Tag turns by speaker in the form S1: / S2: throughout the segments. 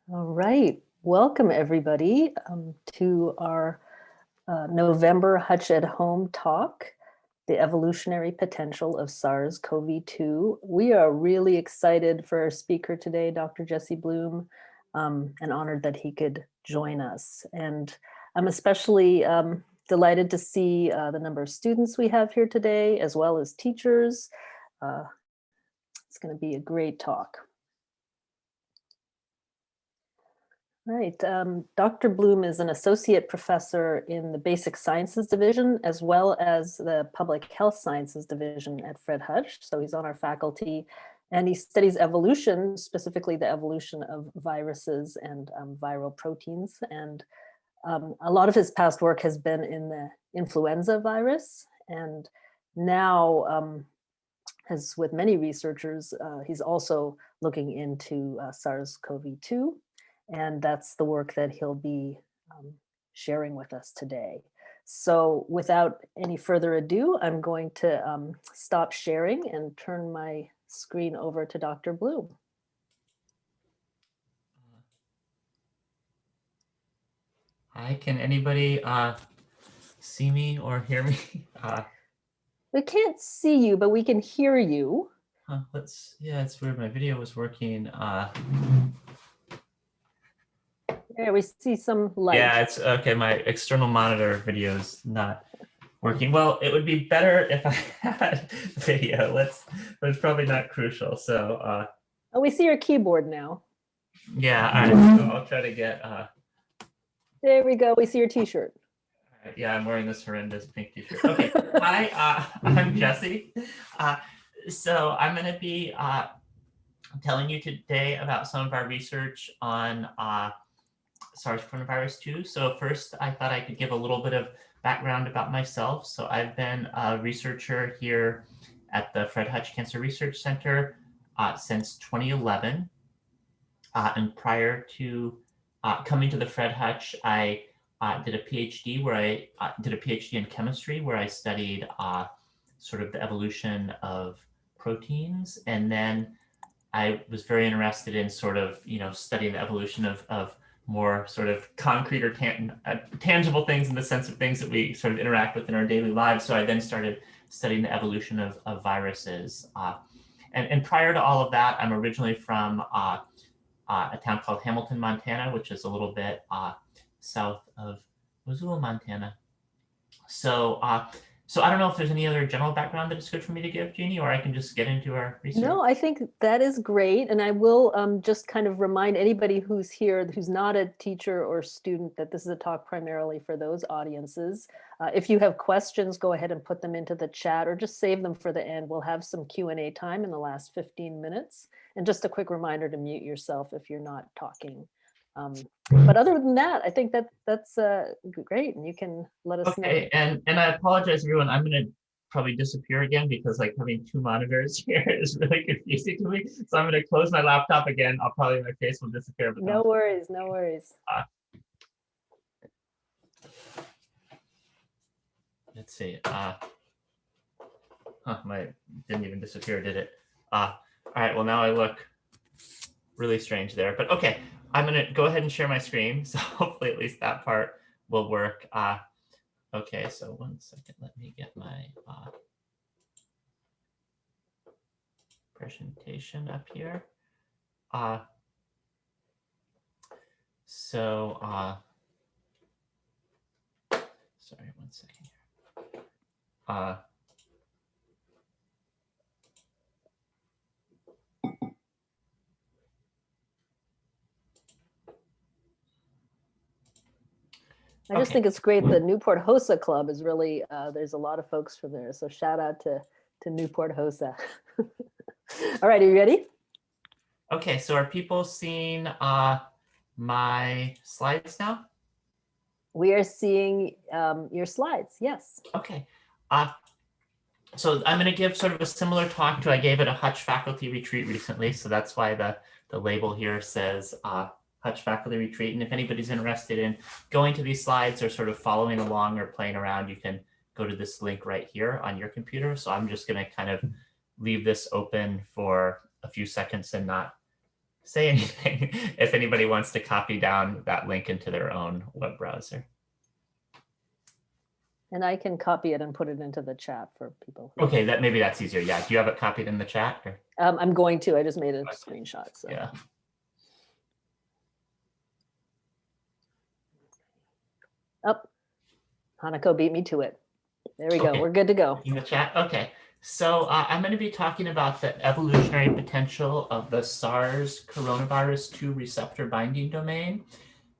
S1: All right, welcome everybody to our November Hutch at Home talk, The Evolutionary Potential of SARS-CoV-2. We are really excited for our speaker today, Dr. Jesse Bloom, and honored that he could join us. And I'm especially delighted to see the number of students we have here today, as well as teachers. It's going to be a great talk. Right. Dr. Bloom is an associate professor in the Basic Sciences Division, as well as the Public Health Sciences Division at Fred Hutch. So he's on our faculty, and he studies evolution, specifically the evolution of viruses and viral proteins. And a lot of his past work has been in the influenza virus. And now, as with many researchers, he's also looking into SARS-CoV-2. And that's the work that he'll be sharing with us today. So without any further ado, I'm going to stop sharing and turn my screen over to Dr. Bloom.
S2: Hi, can anybody see me or hear me?
S1: We can't see you, but we can hear you.
S2: Yeah, it's weird. My video was working.
S1: There, we see some light.
S2: Yeah, it's okay. My external monitor video is not working. Well, it would be better if I had video. But it's probably not crucial. So.
S1: Oh, we see your keyboard now.
S2: Yeah, all right. So I'll try to get.
S1: There we go. We see your T-shirt.
S2: Yeah, I'm wearing this horrendous pink T-shirt. Okay. Hi, I'm Jesse. So I'm going to be telling you today about some of our research on SARS-CoV-2. So first, I thought I could give a little bit of background about myself. So I've been a researcher here at the Fred Hutch Cancer Research Center since 2011. And prior to coming to the Fred Hutch, I did a Ph.D. where I did a Ph.D. in chemistry, where I studied sort of the evolution of proteins. And then I was very interested in sort of, studying the evolution of more sort of concrete or tangible things, in the sense of things that we sort of interact with in our daily lives. So I then started studying the evolution of viruses. And prior to all of that, I'm originally from a town called Hamilton, Montana, which is a little bit south of Missoula, Montana. So so I don't know if there's any other general background that it's good for me to give, Jeannie, or I can just get into our research.
S1: No, I think that is great. And I will just kind of remind anybody who's here, who's not a teacher or student, that this is a talk primarily for those audiences. If you have questions, go ahead and put them into the chat, or just save them for the end. We'll have some Q&A time in the last 15 minutes. And just a quick reminder to mute yourself if you're not talking. But other than that, I think that's great, and you can let us know.
S2: Okay, and I apologize, everyone. I'm going to probably disappear again, because having two monitors here is really confusing to me. So I'm going to close my laptop again. My face will disappear. But
S1: no worries, no worries.
S2: Let's see. My didn't even disappear, did it? All right. Well, now I look really strange there. But okay, I'm going to go ahead and share my screen. So hopefully at least that part will work. Okay, so 1 second. Let me get my presentation up here. Sorry, 1 second here.
S1: I just think it's great. The Newport HOSA Club is really, there's a lot of folks from there. So shout out to Newport HOSA. All right, are you ready?
S2: Okay, so are people seeing my slides now?
S1: We are seeing your slides, yes.
S2: Okay. So I'm going to give sort of a similar talk to I gave at a Hutch faculty retreat recently. So that's why the label here says Hutch faculty retreat. And if anybody's interested in going to these slides or sort of following along or playing around, you can go to this link right here on your computer. So I'm just going to kind of leave this open for a few seconds and not say anything if anybody wants to copy down that link into their own web browser.
S1: And I can copy it and put it into the chat for people.
S2: Okay, maybe that's easier. Yeah, do you have it copied in the chat? Or?
S1: I'm going to. I just made a screenshot. So.
S2: Yeah.
S1: Oh, Hanako beat me to it. There we go. We're good to go.
S2: In the chat. Okay. So I'm going to be talking about the evolutionary potential of the SARS coronavirus 2 receptor binding domain.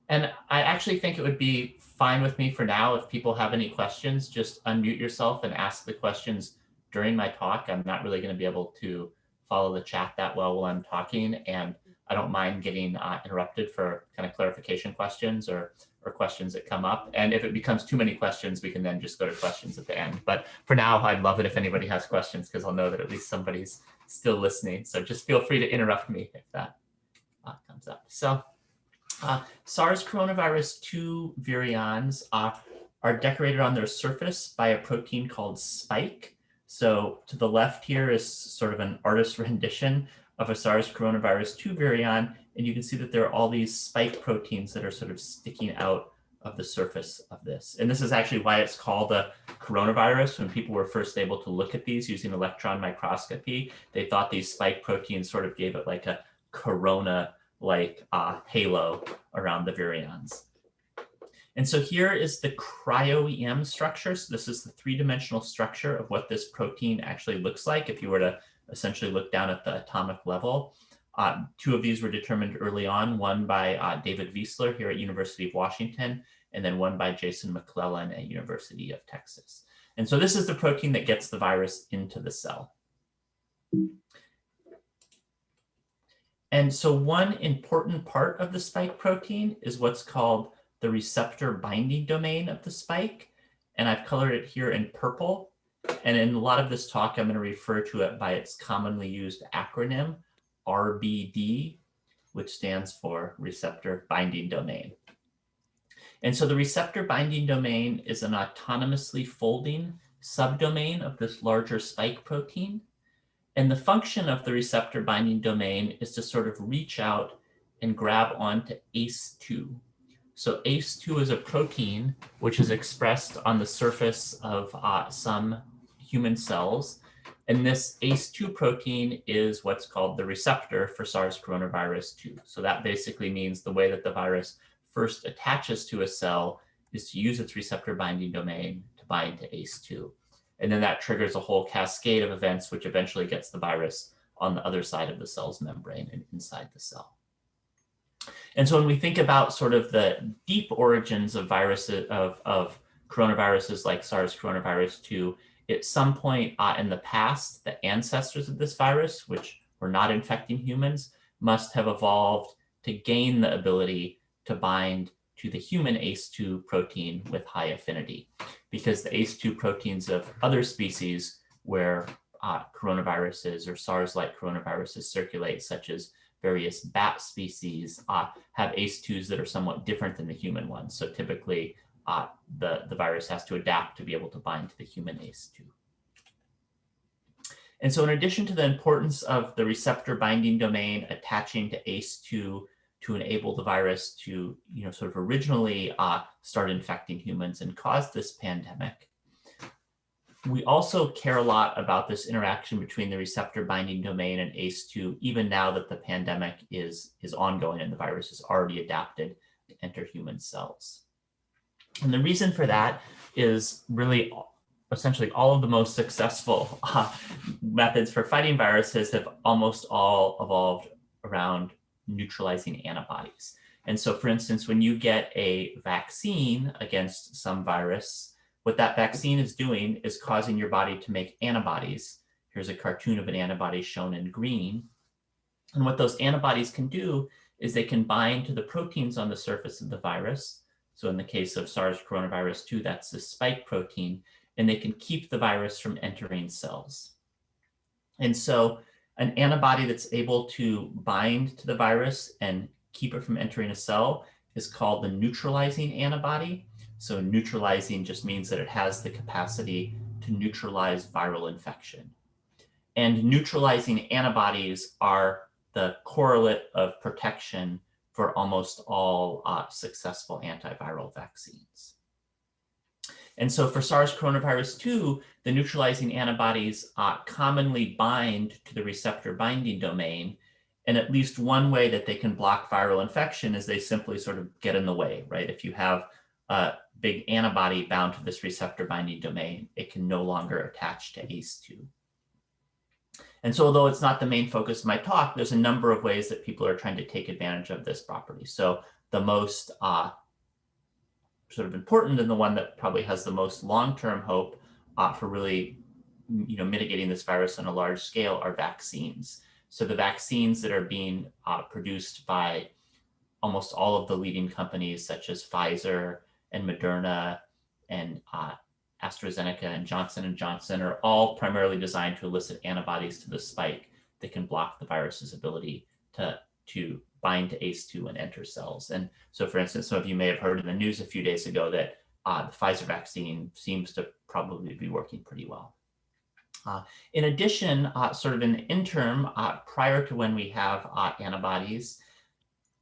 S2: And I actually think it would be fine with me for now. If people have any questions, just unmute yourself and ask the questions during my talk. I'm not really going to be able to follow the chat that well while I'm talking. And I don't mind getting interrupted for kind of clarification questions or questions that come up. And if it becomes too many questions, we can then just go to questions at the end. But for now, I'd love it if anybody has questions, because I'll know that at least somebody's still listening. So just feel free to interrupt me if that comes up. So SARS coronavirus 2 virions are decorated on their surface by a protein called spike. So to the left here is sort of an artist's rendition of a SARS coronavirus 2 virion. And you can see that there are all these spike proteins that are sort of sticking out of the surface of this. And this is actually why it's called a coronavirus. When people were first able to look at these using electron microscopy, they thought these spike proteins sort of gave it like a corona-like halo around the virions. And so here is the cryo-EM structure. So this is the three-dimensional structure of what this protein actually looks like if you were to essentially look down at the atomic level. Two of these were determined early on, one by David Wiesler here at University of Washington, and then one by Jason McClellan at University of Texas. And so this is the protein that gets the virus into the cell. And so one important part of the spike protein is what's called the receptor binding domain of the spike. And I've colored it here in purple. And in a lot of this talk, I'm going to refer to it by its commonly used acronym, RBD, which stands for receptor binding domain. And so the receptor binding domain is an autonomously folding subdomain of this larger spike protein. And the function of the receptor binding domain is to sort of reach out and grab onto ACE2. So ACE2 is a protein which is expressed on the surface of some human cells. And this ACE2 protein is what's called the receptor for SARS coronavirus 2. So that basically means the way that the virus first attaches to a cell is to use its receptor binding domain to bind to ACE2. And then that triggers a whole cascade of events, which eventually gets the virus on the other side of the cell's membrane and inside the cell. And so when we think about sort of the deep origins of viruses, of coronaviruses like SARS coronavirus 2, at some point in the past, the ancestors of this virus, which were not infecting humans, must have evolved to gain the ability to bind to the human ACE2 protein with high affinity, because the ACE2 proteins of other species where coronaviruses or SARS-like coronaviruses circulate, such as various bat species, have ACE2s that are somewhat different than the human ones. So typically, the virus has to adapt to be able to bind to the human ACE2. And so in addition to the importance of the receptor binding domain attaching to ACE2 to enable the virus to, sort of originally start infecting humans and cause this pandemic, we also care a lot about this interaction between the receptor binding domain and ACE2, even now that the pandemic is ongoing and the virus is already adapted to enter human cells. And the reason for that is really essentially all of the most successful methods for fighting viruses have almost all evolved around neutralizing antibodies. And so, for instance, when you get a vaccine against some virus, what that vaccine is doing is causing your body to make antibodies. Here's a cartoon of an antibody shown in green. And what those antibodies can do is they can bind to the proteins on the surface of the virus. So in the case of SARS coronavirus 2, that's the spike protein, and they can keep the virus from entering cells. And so an antibody that's able to bind to the virus and keep it from entering a cell is called the neutralizing antibody. So neutralizing just means that it has the capacity to neutralize viral infection. And neutralizing antibodies are the correlate of protection for almost all successful antiviral vaccines. And so for SARS coronavirus 2, the neutralizing antibodies commonly bind to the receptor binding domain. And at least one way that they can block viral infection is they simply sort of get in the way, right? If you have a big antibody bound to this receptor binding domain, it can no longer attach to ACE2. And so although it's not the main focus of my talk, there's a number of ways that people are trying to take advantage of this property. So the most sort of important and the one that probably has the most long-term hope for really mitigating this virus on a large scale are vaccines. So the vaccines that are being produced by almost all of the leading companies such as Pfizer and Moderna and AstraZeneca and Johnson & Johnson are all primarily designed to elicit antibodies to the spike that can block the virus's ability to bind to ACE2 and enter cells. And so, for instance, some of you may have heard in the news a few days ago that the Pfizer vaccine seems to probably be working pretty well. In addition, sort of in the interim, prior to when we have antibodies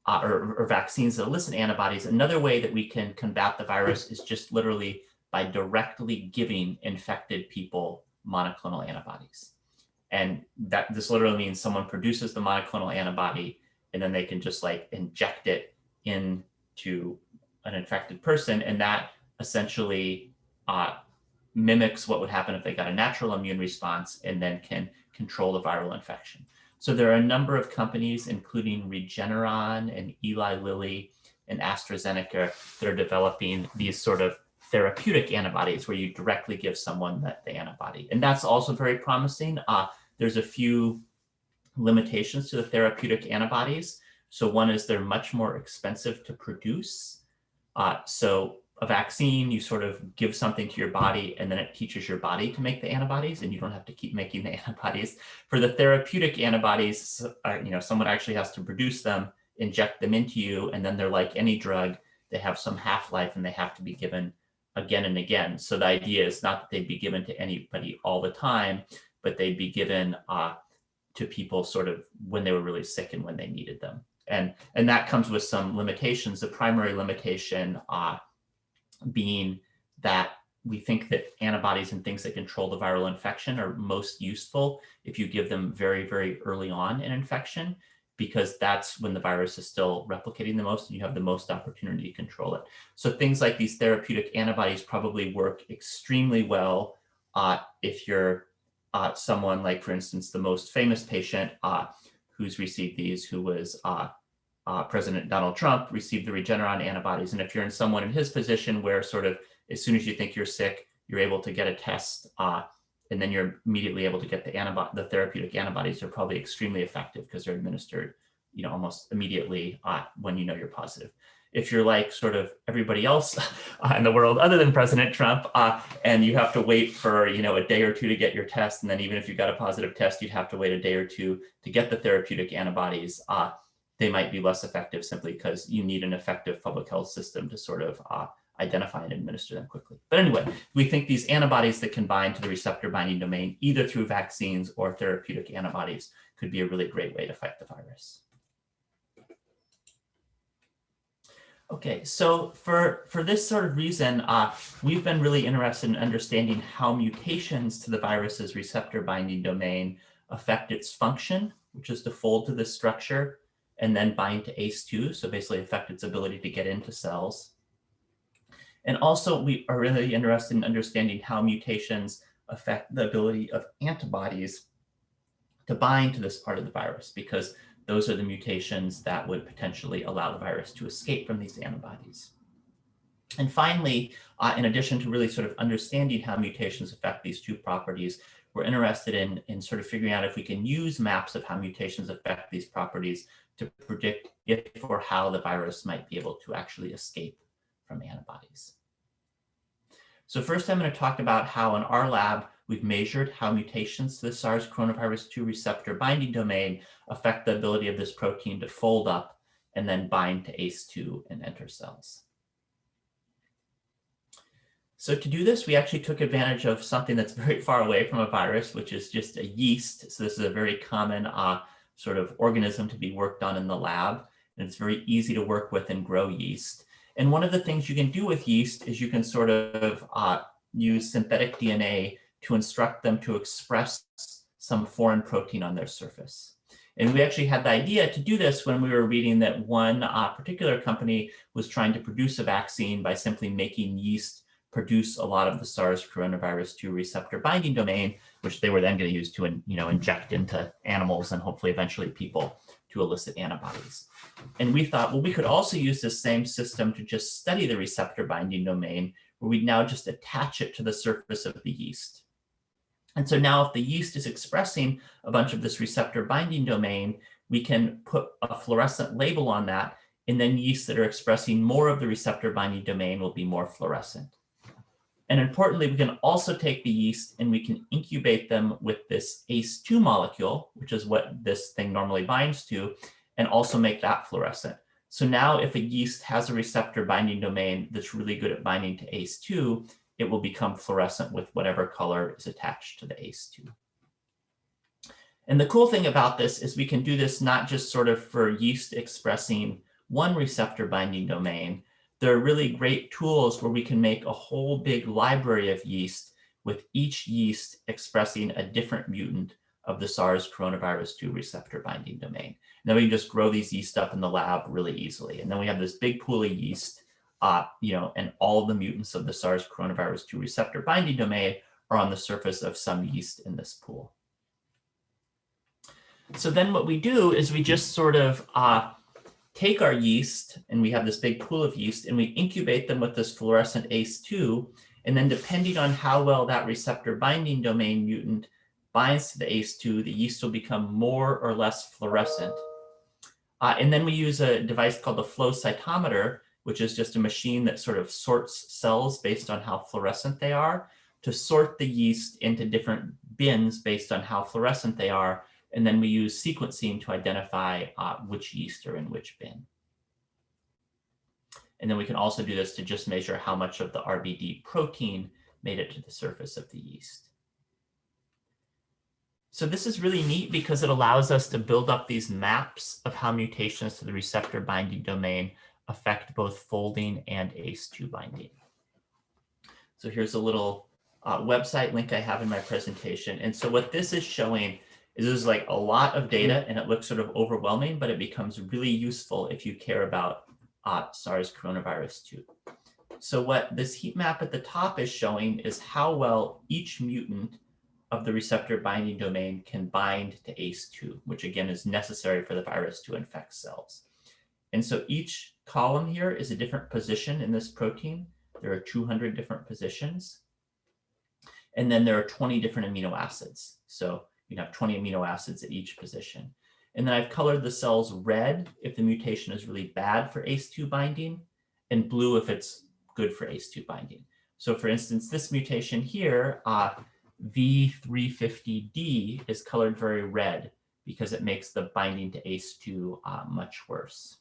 S2: or vaccines that elicit antibodies, another way that we can combat the virus is just literally by directly giving infected people monoclonal antibodies. And this literally means someone produces the monoclonal antibody and then they can just like inject it into an infected person. And that essentially mimics what would happen if they got a natural immune response and then can control the viral infection. So there are a number of companies, including Regeneron and Eli Lilly and AstraZeneca, that are developing these sort of therapeutic antibodies where you directly give someone the antibody. And that's also very promising. There's a few limitations to the therapeutic antibodies. So one is they're much more expensive to produce. So a vaccine, you sort of give something to your body and then it teaches your body to make the antibodies and you don't have to keep making the antibodies. For the therapeutic antibodies, someone actually has to produce them, inject them into you, and then they're like any drug, they have some half-life and they have to be given again and again. So the idea is not that they'd be given to anybody all the time, but they'd be given to people sort of when they were really sick and when they needed them. And that comes with some limitations. The primary limitation being that we think that antibodies and things that control the viral infection are most useful if you give them very, very early on in infection, because that's when the virus is still replicating the most and you have the most opportunity to control it. So things like these therapeutic antibodies probably work extremely well if you're someone like, for instance, the most famous patient who's received these, who was President Donald Trump, received the Regeneron antibodies. And if you're in someone in his position where sort of as soon as you think you're sick, you're able to get a test and then you're immediately able to get the therapeutic antibodies, are probably extremely effective because they're administered almost immediately when you know you're positive. If you're like sort of everybody else in the world other than President Trump, and you have to wait for a day or two to get your test, and then even if you got a positive test, you'd have to wait a day or two to get the therapeutic antibodies, they might be less effective simply because you need an effective public health system to sort of identify and administer them quickly. But anyway, we think these antibodies that can bind to the receptor binding domain, either through vaccines or therapeutic antibodies, could be a really great way to fight the virus. Okay, so for this sort of reason, we've been really interested in understanding how mutations to the virus's receptor binding domain affect its function, which is to fold to this structure and then bind to ACE2, so basically affect its ability to get into cells. And also we are really interested in understanding how mutations affect the ability of antibodies to bind to this part of the virus, because those are the mutations that would potentially allow the virus to escape from these antibodies. And finally, in addition to really sort of understanding how mutations affect these two properties, we're interested in sort of figuring out if we can use maps of how mutations affect these properties to predict if or how the virus might be able to actually escape from antibodies. So first, I'm going to talk about how in our lab, we've measured how mutations to the SARS-CoV-2 receptor binding domain affect the ability of this protein to fold up and then bind to ACE2 and enter cells. So to do this, we actually took advantage of something that's very far away from a virus, which is just a yeast. So this is a very common sort of organism to be worked on in the lab. And it's very easy to work with and grow yeast. And one of the things you can do with yeast is you can sort of use synthetic DNA to instruct them to express some foreign protein on their surface. And we actually had the idea to do this when we were reading that one particular company was trying to produce a vaccine by simply making yeast produce a lot of the SARS-CoV-2 receptor binding domain, which they were then going to use to inject into animals and hopefully eventually people to elicit antibodies. And we thought, well, we could also use this same system to just study the receptor binding domain, where we now just attach it to the surface of the yeast. And so now if the yeast is expressing a bunch of this receptor binding domain, we can put a fluorescent label on that, and then yeasts that are expressing more of the receptor binding domain will be more fluorescent. And importantly, we can also take the yeast and we can incubate them with this ACE2 molecule, which is what this thing normally binds to, and also make that fluorescent. So now if a yeast has a receptor binding domain that's really good at binding to ACE2, it will become fluorescent with whatever color is attached to the ACE2. And the cool thing about this is we can do this not just sort of for yeast expressing one receptor binding domain. There are really great tools where we can make a whole big library of yeast with each yeast expressing a different mutant of the SARS-CoV-2 receptor binding domain. And then we can just grow these yeast up in the lab really easily. And then we have this big pool of yeast, and all of the mutants of the SARS-CoV-2 receptor binding domain are on the surface of some yeast in this pool. So then what we do is we just sort of take our yeast, and we have this big pool of yeast, and we incubate them with this fluorescent ACE2, and then depending on how well that receptor binding domain mutant binds to the ACE2, the yeast will become more or less fluorescent. And then we use a device called the flow cytometer, which is just a machine that sort of sorts cells based on how fluorescent they are, to sort the yeast into different bins based on how fluorescent they are. And then we use sequencing to identify which yeast are in which bin. And then we can also do this to just measure how much of the RBD protein made it to the surface of the yeast. So this is really neat because it allows us to build up these maps of how mutations to the receptor binding domain affect both folding and ACE2 binding. So here's a little website link I have in my presentation. And so what this is showing is there's like a lot of data and it looks sort of overwhelming, but it becomes really useful if you care about SARS-CoV-2. So what this heat map at the top is showing is how well each mutant of the receptor binding domain can bind to ACE2, which again is necessary for the virus to infect cells. And so each column here is a different position in this protein. There are 200 different positions. And then there are 20 different amino acids. So you have 20 amino acids at each position. And then I've colored the cells red if the mutation is really bad for ACE2 binding, and blue if it's good for ACE2 binding. So for instance, this mutation here, V350D, is colored very red because it makes the binding to ACE2 much worse.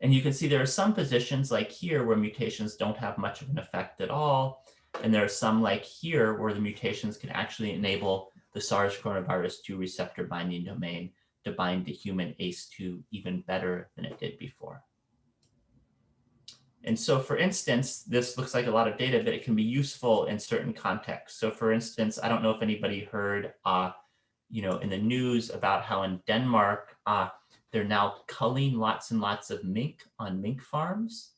S2: And you can see there are some positions like here where mutations don't have much of an effect at all. And there are some like here where the mutations can actually enable the SARS-CoV-2 receptor binding domain to bind to human ACE2 even better than it did before. And so for instance, this looks like a lot of data, but it can be useful in certain contexts. So for instance, I don't know if anybody heard, in the news about how in Denmark, they're now culling lots and lots of mink on mink farms.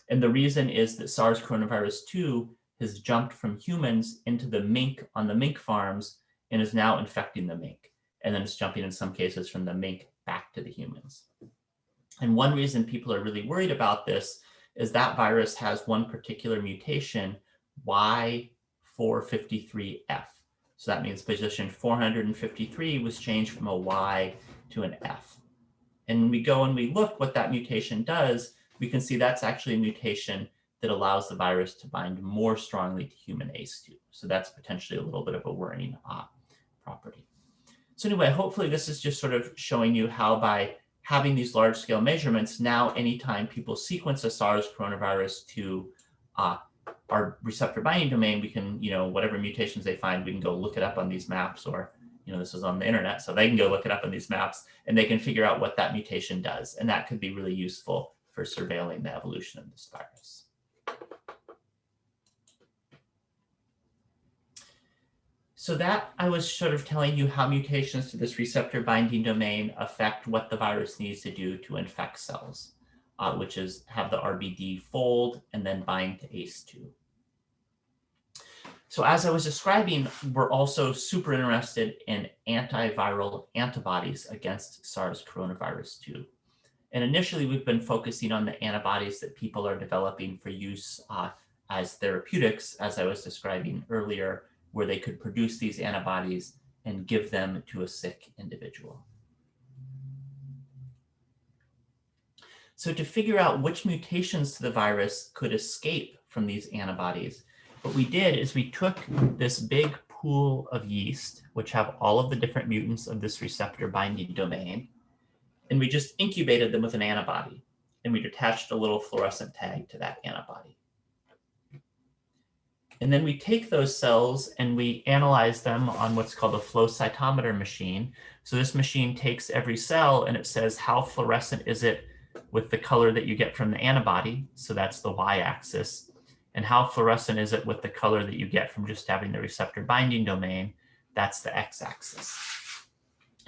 S2: And the reason is that SARS-CoV-2 has jumped from humans into the mink on the mink farms and is now infecting the mink. And then it's jumping in some cases from the mink back to the humans. And one reason people are really worried about this is that virus has one particular mutation, Y453F. So that means position 453 was changed from a Y to an F. And when we go and we look what that mutation does, we can see that's actually a mutation that allows the virus to bind more strongly to human ACE2. So that's potentially a little bit of a worrying property. So anyway, hopefully this is just sort of showing you how by having these large scale measurements, now anytime people sequence a SARS-CoV-2 our receptor binding domain, we can, whatever mutations they find, we can go look it up on these maps or this was on the internet, so they can go look it up on these maps and they can figure out what that mutation does. And that could be really useful for surveilling the evolution of this virus. So that I was sort of telling you how mutations to this receptor binding domain affect what the virus needs to do to infect cells, which is have the RBD fold and then bind to ACE2. So as I was describing, we're also super interested in antiviral antibodies against SARS-CoV-2. And initially, we've been focusing on the antibodies that people are developing for use as therapeutics, as I was describing earlier, where they could produce these antibodies and give them to a sick individual. So to figure out which mutations to the virus could escape from these antibodies, what we did is we took this big pool of yeast, which have all of the different mutants of this receptor binding domain, and we just incubated them with an antibody, and we attached a little fluorescent tag to that antibody. And then we take those cells and we analyze them on what's called a flow cytometer machine. So this machine takes every cell and it says how fluorescent is it with the color that you get from the antibody. So that's the y-axis. And how fluorescent is it with the color that you get from just having the receptor binding domain? That's the x-axis.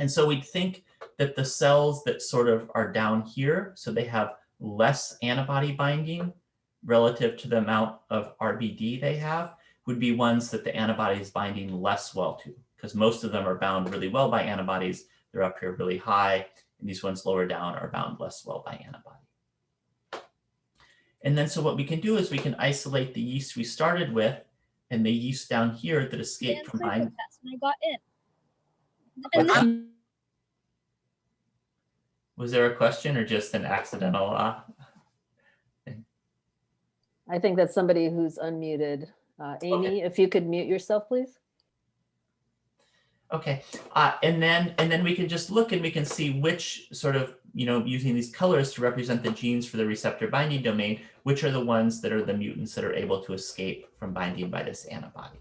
S2: And so we'd think that the cells that sort of are down here, so they have less antibody binding relative to the amount of RBD they have, would be ones that the antibody is binding less well to, because most of them are bound really well by antibodies. They're up here really high, and these ones lower down are bound less well by antibody. And then so what we can do is we can isolate the yeast we started with and the yeast down here that escaped from binding.
S3: When I got in.
S2: Was there a question or just an accidental thing?
S1: I think that's somebody who's unmuted. Amy,
S2: Okay.
S1: if you could mute yourself, please.
S2: Okay, and then we can just look and we can see which sort of, using these colors to represent the genes for the receptor binding domain, which are the ones that are the mutants that are able to escape from binding by this antibody.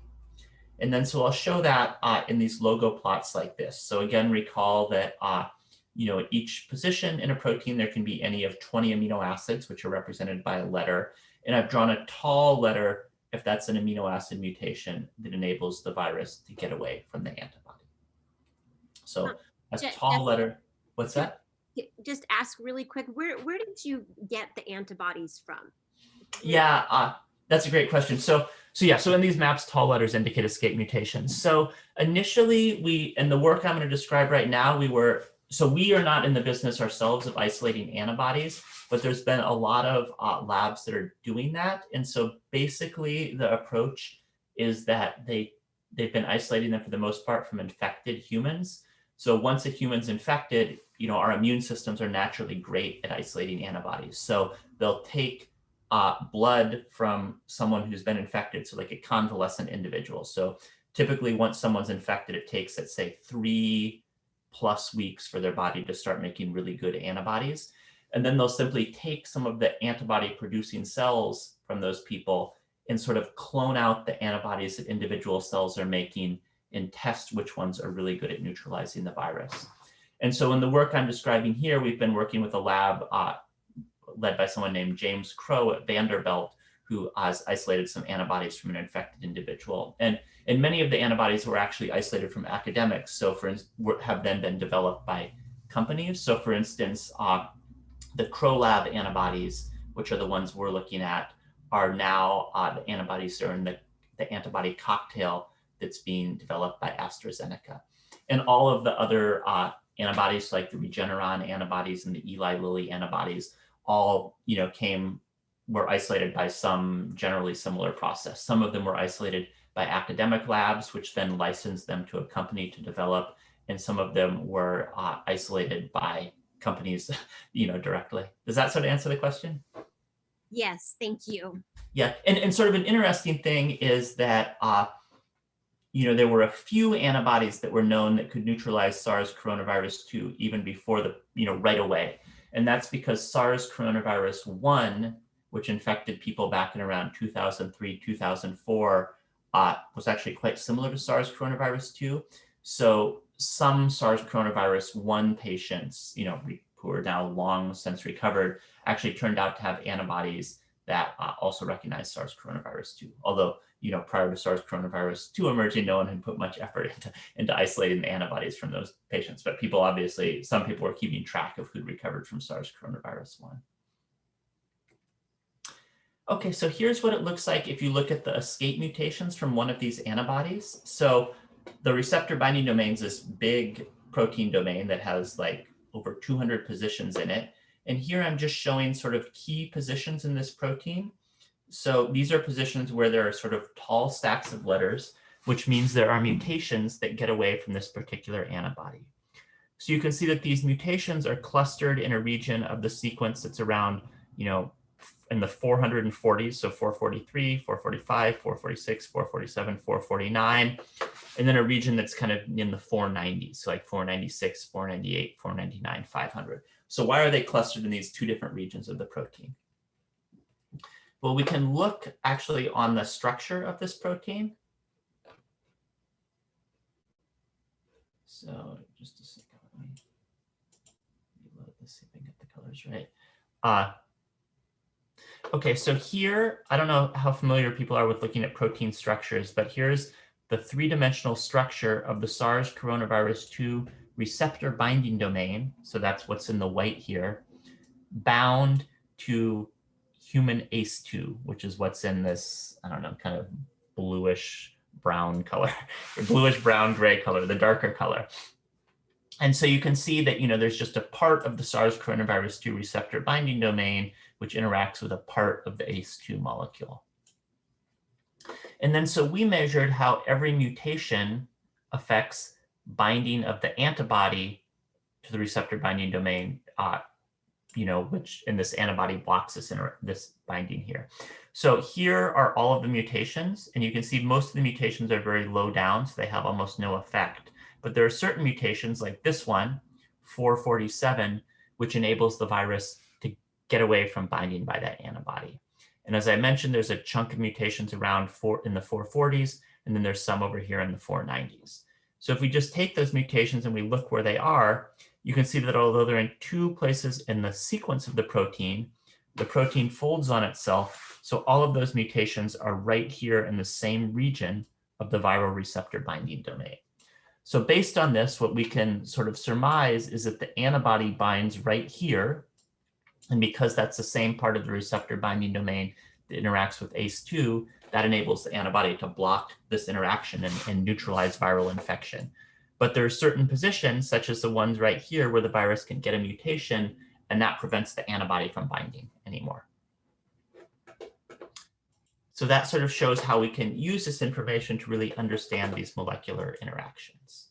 S2: And then so I'll show that in these logo plots like this. So again, recall that at each position in a protein, there can be any of 20 amino acids, which are represented by a letter. And I've drawn a tall letter if that's an amino acid mutation that enables the virus to get away from the antibody. So a tall letter, what's that?
S3: Just ask really quick, where did you get the antibodies from?
S2: Yeah, that's a great question. So in these maps, tall letters indicate escape mutations. So initially in the work I'm going to describe right now, we are not in the business ourselves of isolating antibodies, but there's been a lot of labs that are doing that. And so basically the approach is that they've been isolating them for the most part from infected humans. So once a human's infected, our immune systems are naturally great at isolating antibodies. So they'll take blood from someone who's been infected, so like a convalescent individual. So typically once someone's infected, it takes, let's say, 3+ weeks for their body to start making really good antibodies. And then they'll simply take some of the antibody producing cells from those people and sort of clone out the antibodies that individual cells are making and test which ones are really good at neutralizing the virus. And so in the work I'm describing here, we've been working with a lab led by someone named James Crow at Vanderbilt, who has isolated some antibodies from an infected individual. And many of the antibodies were actually isolated from academics, so have then been developed by companies. So for instance, the Crow Lab antibodies, which are the ones we're looking at, are now the antibodies that are in the antibody cocktail that's being developed by AstraZeneca. And all of the other antibodies, like the Regeneron antibodies and the Eli Lilly antibodies, all were isolated by some generally similar process. Some of them were isolated by academic labs, which then licensed them to a company to develop, and some of them were isolated by companies, directly. Does that sort of answer the question?
S3: Yes, thank you.
S2: Yeah, and sort of an interesting thing is that there were a few antibodies that were known that could neutralize SARS-CoV-2 even before right away. And that's because SARS-CoV-1, which infected people back in around 2003, 2004, was actually quite similar to SARS-CoV-2. So some SARS coronavirus 1 patients, who are now long since recovered, actually turned out to have antibodies that also recognize SARS coronavirus 2. Although, prior to SARS coronavirus 2 emerging, no one had put much effort into isolating the antibodies from those patients. But some people were keeping track of who'd recovered from SARS coronavirus 1. Okay, so here's what it looks like if you look at the escape mutations from one of these antibodies. So the receptor binding domain is this big protein domain that has like over 200 positions in it. And here I'm just showing sort of key positions in this protein. So these are positions where there are sort of tall stacks of letters, which means there are mutations that get away from this particular antibody. So you can see that these mutations are clustered in a region of the sequence that's around, in the 440s, so 443, 445, 446, 447, 449, and then a region that's kind of in the 490s, so like 496, 498, 499, 500. So why are they clustered in these two different regions of the protein? Well, we can look actually on the structure of this protein. So just a second, let me reload this, see if I can get the colors right. Okay, so here, I don't know how familiar people are with looking at protein structures, but here's the three-dimensional structure of the SARS coronavirus 2 receptor binding domain. So that's what's in the white here, bound to human ACE2, which is what's in this, I don't know, kind of bluish brown color, or bluish brown gray color, the darker color. And so you can see that, there's just a part of the SARS coronavirus 2 receptor binding domain which interacts with a part of the ACE2 molecule. And then so we measured how every mutation affects binding of the antibody to the receptor binding domain, which in this antibody blocks this binding here. So here are all of the mutations, and you can see most of the mutations are very low down, so they have almost no effect. But there are certain mutations like this one, 447, which enables the virus to get away from binding by that antibody. And as I mentioned, there's a chunk of mutations around in the 440s, and then there's some over here in the 490s. So if we just take those mutations and we look where they are, you can see that although they're in two places in the sequence of the protein folds on itself. So all of those mutations are right here in the same region of the viral receptor binding domain. So based on this, what we can sort of surmise is that the antibody binds right here. And because that's the same part of the receptor binding domain that interacts with ACE2, that enables the antibody to block this interaction and neutralize viral infection. But there are certain positions, such as the ones right here, where the virus can get a mutation, and that prevents the antibody from binding anymore. So that sort of shows how we can use this information to really understand these molecular interactions.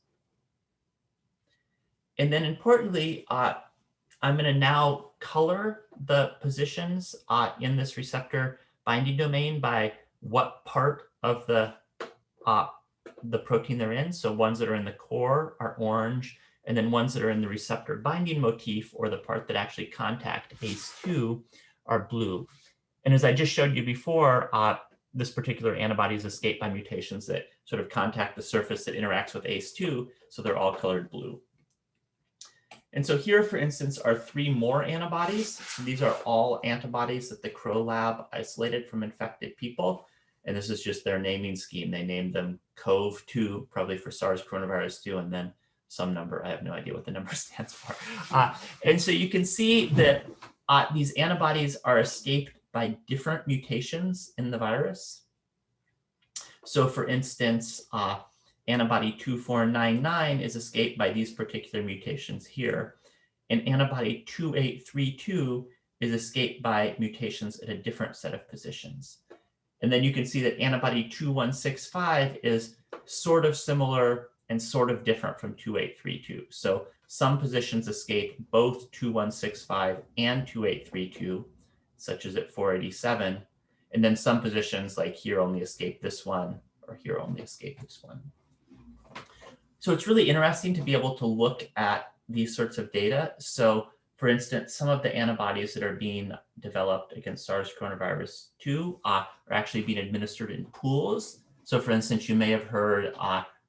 S2: And then importantly, I'm going to now color the positions in this receptor binding domain by what part of the protein they're in. So ones that are in the core are orange, and then ones that are in the receptor binding motif, or the part that actually contact ACE2, are blue. And as I just showed you before, this particular antibody is escaped by mutations that sort of contact the surface that interacts with ACE2, so they're all colored blue. And so here, for instance, are 3 more antibodies. So these are all antibodies that the Crow lab isolated from infected people. And this is just their naming scheme. They named them COV2, probably for SARS coronavirus 2, and then some number. I have no idea what the number stands for. And so you can see that these antibodies are escaped by different mutations in the virus. So for instance, antibody 2499 is escaped by these particular mutations here. And antibody 2832 is escaped by mutations at a different set of positions. And then you can see that antibody 2165 is sort of similar and sort of different from 2832. So some positions escape both 2165 and 2832, such as at 487. And then some positions like here only escape this one, or here only escape this one. So it's really interesting to be able to look at these sorts of data. So for instance, some of the antibodies that are being developed against SARS coronavirus 2 are actually being administered in pools. So for instance, you may have heard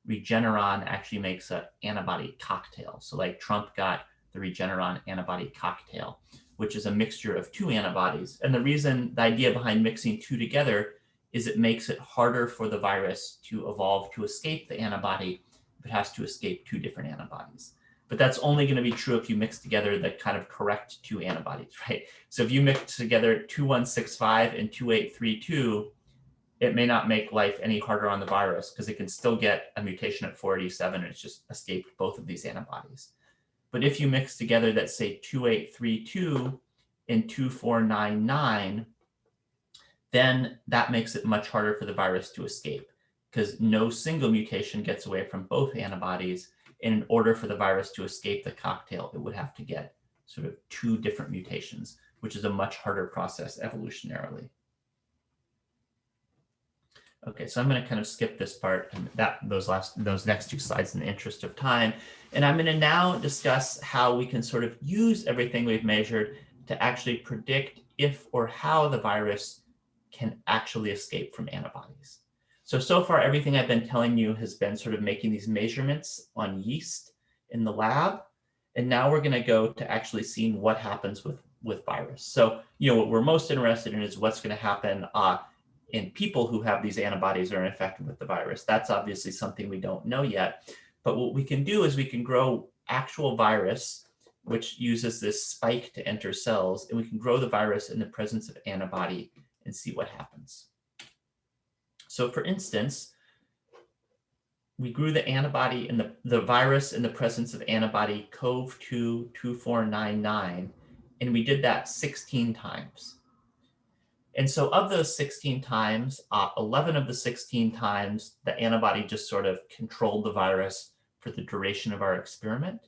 S2: Regeneron actually makes an antibody cocktail. So like Trump got the Regeneron antibody cocktail, which is a mixture of two antibodies. And the idea behind mixing two together is it makes it harder for the virus to evolve to escape the antibody if it has to escape two different antibodies. But that's only going to be true if you mix together the kind of correct two antibodies, right? So if you mix together 2165 and 2832, it may not make life any harder on the virus because it can still get a mutation at 487 and it's just escaped both of these antibodies. But if you mix together, let's say 2832 and 2499, then that makes it much harder for the virus to escape because no single mutation gets away from both antibodies. And in order for the virus to escape the cocktail, it would have to get sort of two different mutations, which is a much harder process evolutionarily. Okay, so I'm going to kind of skip this part and those next two slides in the interest of time. And I'm going to now discuss how we can sort of use everything we've measured to actually predict if or how the virus can actually escape from antibodies. So far, everything I've been telling you has been sort of making these measurements on yeast in the lab. And now we're going to go to actually seeing what happens with virus. So, what we're most interested in is what's going to happen in people who have these antibodies or are infected with the virus. That's obviously something we don't know yet. But what we can do is we can grow actual virus, which uses this spike to enter cells, and we can grow the virus in the presence of antibody and see what happens. So for instance, we grew the antibody in the virus in the presence of antibody COV2-2499, and we did that 16 times. And so of those 16 times, 11 of the 16 times, the antibody just sort of controlled the virus for the duration of our experiment.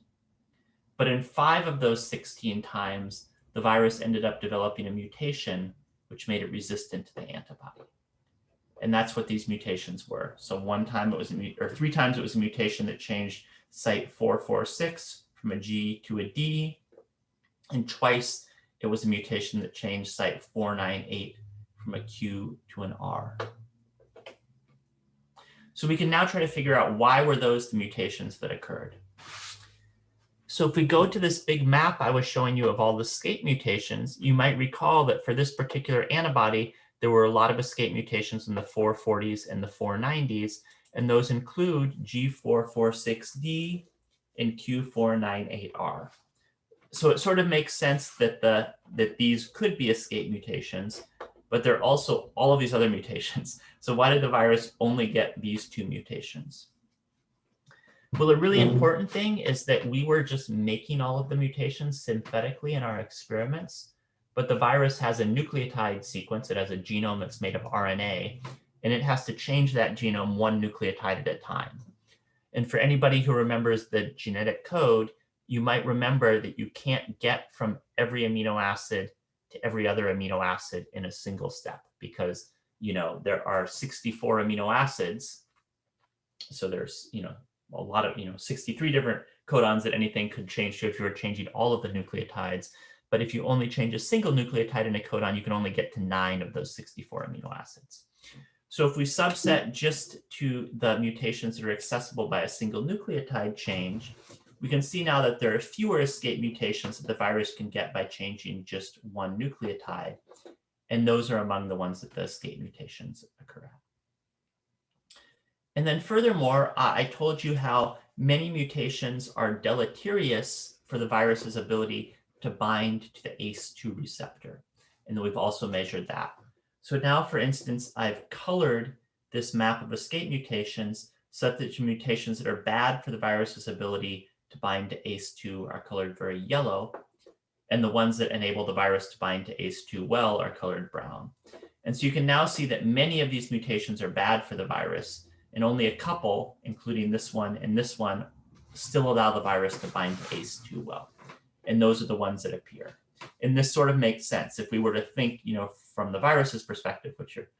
S2: But in 5 of those 16 times, the virus ended up developing a mutation which made it resistant to the antibody. And that's what these mutations were. So 3 times it was a mutation that changed site 446 from a G to a D, and twice it was a mutation that changed site 498 from a Q to an R. So we can now try to figure out why were those the mutations that occurred. So if we go to this big map I was showing you of all the escape mutations, you might recall that for this particular antibody, there were a lot of escape mutations in the 440s and the 490s, and those include G446D and Q498R. So it sort of makes sense that these could be escape mutations, but there are also all of these other mutations. So why did the virus only get these 2 mutations? Well, a really important thing is that we were just making all of the mutations synthetically in our experiments, but the virus has a nucleotide sequence. It has a genome that's made of RNA, and it has to change that genome 1 nucleotide at a time. And for anybody who remembers the genetic code, you might remember that you can't get from every amino acid to every other amino acid in a single step because, there are 64 amino acids. So there's, a lot of, 63 different codons that anything could change to if you were changing all of the nucleotides. But if you only change a single nucleotide in a codon, you can only get to 9 of those 64 amino acids. So if we subset just to the mutations that are accessible by a single nucleotide change, we can see now that there are fewer escape mutations that the virus can get by changing just 1 nucleotide. And those are among the ones that the escape mutations occur at. And then furthermore, I told you how many mutations are deleterious for the virus's ability to bind to the ACE2 receptor. And then we've also measured that. So now, for instance, I've colored this map of escape mutations such that mutations that are bad for the virus's ability to bind to ACE2 are colored very yellow, and the ones that enable the virus to bind to ACE2 well are colored brown. And so you can now see that many of these mutations are bad for the virus, and only a couple, including this one and this one, still allow the virus to bind to ACE2 well. And those are the ones that appear. And this sort of makes sense. If we were to think, from the virus's perspective, which are,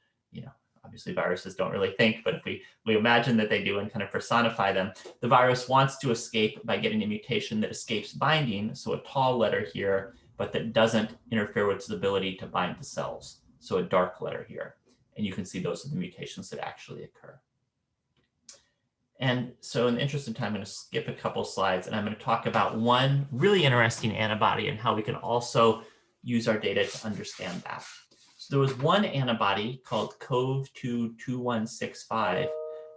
S2: obviously viruses don't really think, but if we imagine that they do and kind of personify them, the virus wants to escape by getting a mutation that escapes binding, so a tall letter here, but that doesn't interfere with its ability to bind to cells, so a dark letter here. And you can see those are the mutations that actually occur. And so in the interest of time, I'm going to skip a couple slides, and I'm going to talk about one really interesting antibody and how we can also use our data to understand that. So there was one antibody called COV2-2499,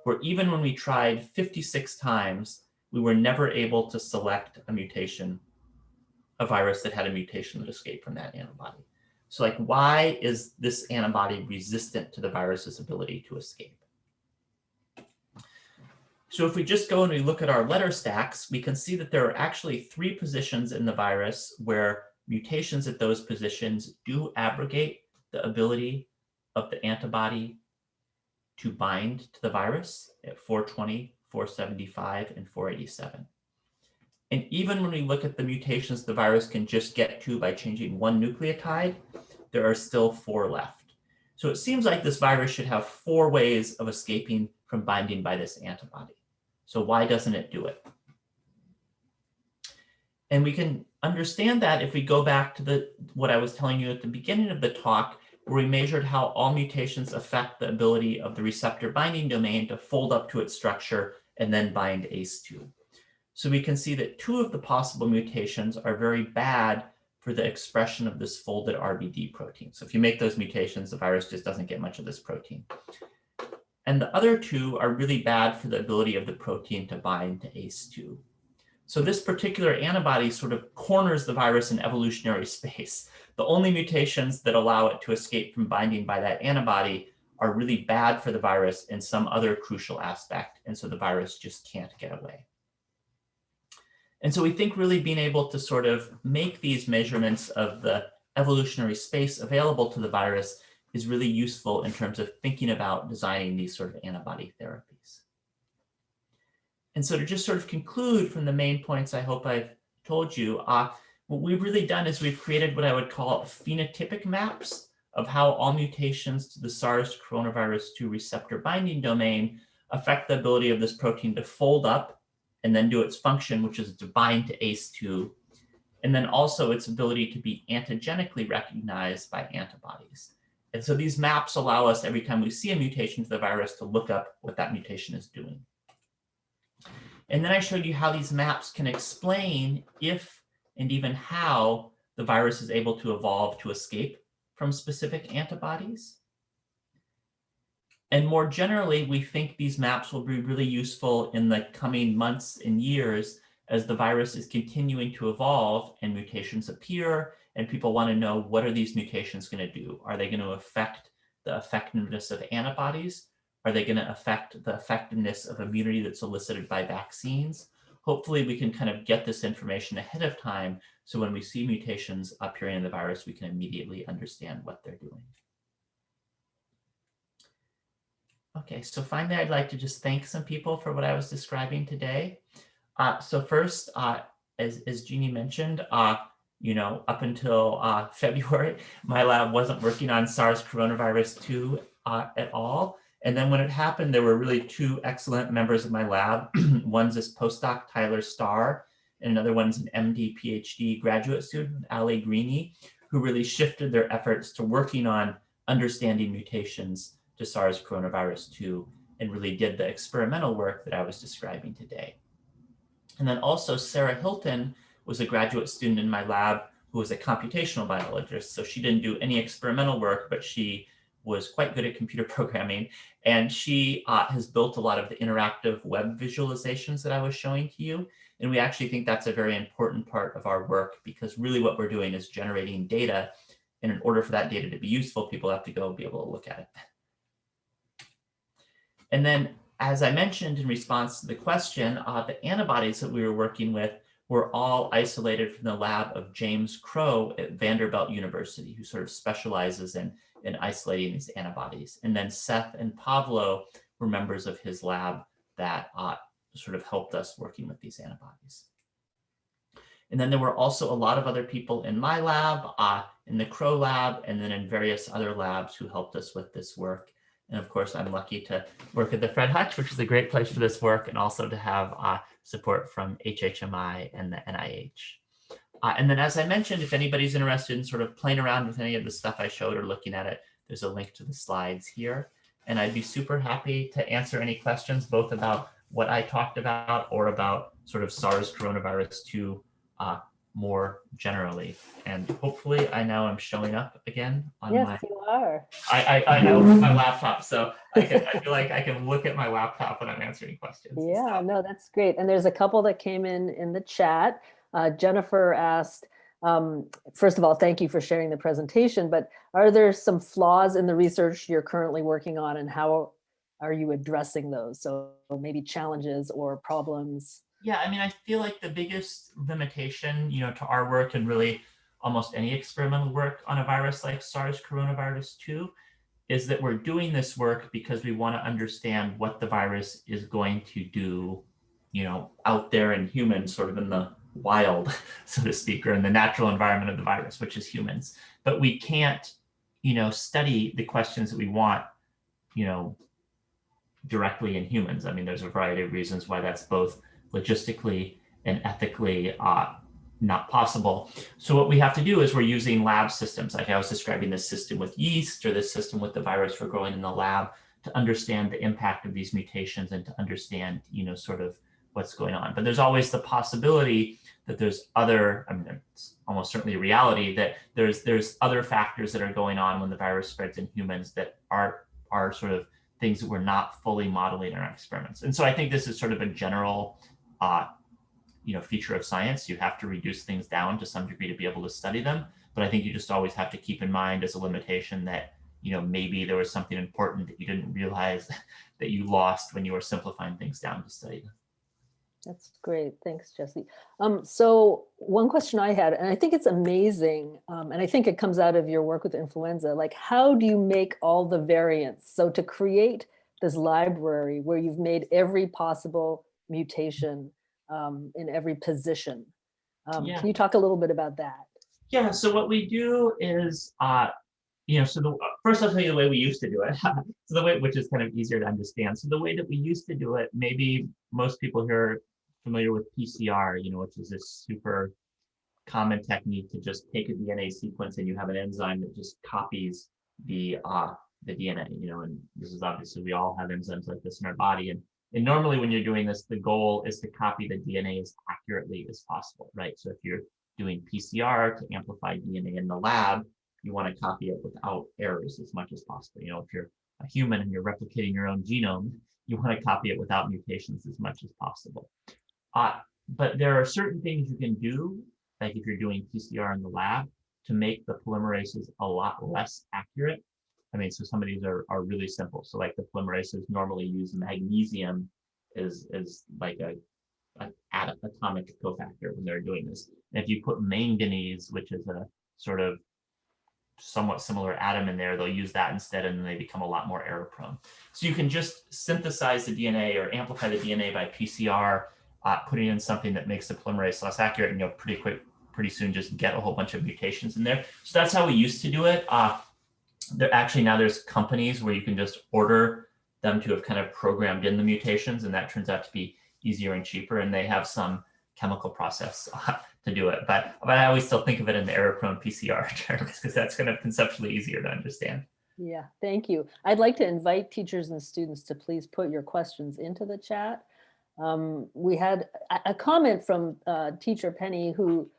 S2: where even when we tried 56 times, we were never able to select a mutation, a virus that had a mutation that escaped from that antibody. So like, why is this antibody resistant to the virus's ability to escape? So if we just go and we look at our letter stacks, we can see that there are actually 3 positions in the virus where mutations at those positions do abrogate the ability of the antibody to bind to the virus at 420, 475, and 487. And even when we look at the mutations the virus can just get to by changing one nucleotide, there are still 4 left. So it seems like this virus should have 4 ways of escaping from binding by this antibody. So why doesn't it do it? And we can understand that if we go back to what I was telling you at the beginning of the talk, where we measured how all mutations affect the ability of the receptor binding domain to fold up to its structure and then bind ACE2. So we can see that 2 of the possible mutations are very bad for the expression of this folded RBD protein. So if you make those mutations, the virus just doesn't get much of this protein. And the other 2 are really bad for the ability of the protein to bind to ACE2. So this particular antibody sort of corners the virus in evolutionary space. The only mutations that allow it to escape from binding by that antibody are really bad for the virus in some other crucial aspect. And so the virus just can't get away. And so we think really being able to sort of make these measurements of the evolutionary space available to the virus is really useful in terms of thinking about designing these sort of antibody therapies. And so to just sort of conclude from the main points I hope I've told you, what we've really done is we've created what I would call phenotypic maps of how all mutations to the SARS-CoV-2 receptor binding domain affect the ability of this protein to fold up and then do its function, which is to bind to ACE2, and then also its ability to be antigenically recognized by antibodies. And so these maps allow us, every time we see a mutation to the virus, to look up what that mutation is doing. And then I showed you how these maps can explain if and even how the virus is able to evolve to escape from specific antibodies. And more generally, we think these maps will be really useful in the coming months and years as the virus is continuing to evolve and mutations appear, and people want to know, what are these mutations going to do? Are they going to affect the effectiveness of antibodies? Are they going to affect the effectiveness of immunity that's elicited by vaccines? Hopefully we can kind of get this information ahead of time, so when we see mutations appearing in the virus, we can immediately understand what they're doing. Okay, so finally, I'd like to just thank some people for what I was describing today. So first, as Jeannie mentioned, up until February, my lab wasn't working on SARS-CoV-2 at all. And then when it happened, there were really 2 excellent members of my lab. One's this postdoc, Tyler Starr, and another one's an MD, Ph.D. graduate student, Ali Greeny, who really shifted their efforts to working on understanding mutations to SARS-CoV-2 and really did the experimental work that I was describing today. And then also Sarah Hilton was a graduate student in my lab who was a computational biologist. So she didn't do any experimental work, but she was quite good at computer programming. And she has built a lot of the interactive web visualizations that I was showing to you. And we actually think that's a very important part of our work, because really what we're doing is generating data. And in order for that data to be useful, people have to go be able to look at it. And then, as I mentioned in response to the question, the antibodies that we were working with were all isolated from the lab of James Crow at Vanderbilt University, who sort of specializes in isolating these antibodies. And then Seth and Pavlo were members of his lab that sort of helped us working with these antibodies. And then there were also a lot of other people in my lab, in the Crow lab, and then in various other labs who helped us with this work. And of course, I'm lucky to work at the Fred Hutch, which is a great place for this work, and also to have support from HHMI and the NIH. And then, as I mentioned, if anybody's interested in sort of playing around with any of the stuff I showed or looking at it, there's a link to the slides here. And I'd be super happy to answer any questions, both about what I talked about or about sort of SARS coronavirus 2 more generally. And hopefully I now am showing up again on
S1: Yes,
S2: my,
S1: you are.
S2: I opened my laptop, so I feel like I can look at my laptop when I'm answering questions.
S1: Yeah, no, that's great. And there's a couple that came in the chat. Jennifer asked, first of all, thank you for sharing the presentation, but are there some flaws in the research you're currently working on, and how are you addressing those? So maybe challenges or problems.
S2: Yeah, I mean, I feel like the biggest limitation, to our work and really almost any experimental work on a virus like SARS coronavirus 2 is that we're doing this work because we want to understand what the virus is going to do, out there in humans, sort of in the wild, so to speak, or in the natural environment of the virus, which is humans. But we can't, study the questions that we want, directly in humans. I mean, there's a variety of reasons why that's both logistically and ethically not possible. So what we have to do is we're using lab systems, like I was describing this system with yeast or this system with the virus we're growing in the lab, to understand the impact of these mutations and to understand, sort of what's going on. But there's always the possibility that there's other, I mean, it's almost certainly a reality that there's other factors that are going on when the virus spreads in humans that are sort of things that we're not fully modeling in our experiments. And so I think this is sort of a general, feature of science. You have to reduce things down to some degree to be able to study them. But I think you just always have to keep in mind as a limitation that, maybe there was something important that you didn't realize that you lost when you were simplifying things down to study them.
S1: That's great. Thanks, Jesse. So one question I had, and I think it's amazing, and I think it comes out of your work with influenza, like how do you make all the variants? So to create this library where you've made every possible mutation in every position.
S2: Yeah.
S1: Can you talk a little bit about that?
S2: Yeah, so what we do is, first I'll tell you the way we used to do it. So the way, which is kind of easier to understand. So the way that we used to do it, maybe most people here are familiar with PCR, which is this super common technique to just take a DNA sequence and you have an enzyme that just copies the DNA, and this is obviously, we all have enzymes like this in our body. And normally when you're doing this, the goal is to copy the DNA as accurately as possible, right? So if you're doing PCR to amplify DNA in the lab, you want to copy it without errors as much as possible. If you're a human and you're replicating your own genome, you want to copy it without mutations as much as possible. But there are certain things you can do, like if you're doing PCR in the lab, to make the polymerases a lot less accurate. I mean, so some of these are really simple. So like the polymerases normally use magnesium as like a atomic cofactor when they're doing this. And if you put manganese, which is a sort of somewhat similar atom in there, they'll use that instead, and then they become a lot more error prone. So you can just synthesize the DNA or amplify the DNA by PCR, putting in something that makes the polymerase less accurate, and pretty soon just get a whole bunch of mutations in there. So that's how we used to do it. Now there's companies where you can just order them to have kind of programmed in the mutations, and that turns out to be easier and cheaper, and they have some chemical process to do it. But I always still think of it in the error-prone PCR terms because that's kind of conceptually easier to understand.
S1: Yeah, thank you. I'd like to invite teachers and students to please put your questions into the chat. We had a comment from teacher Penny who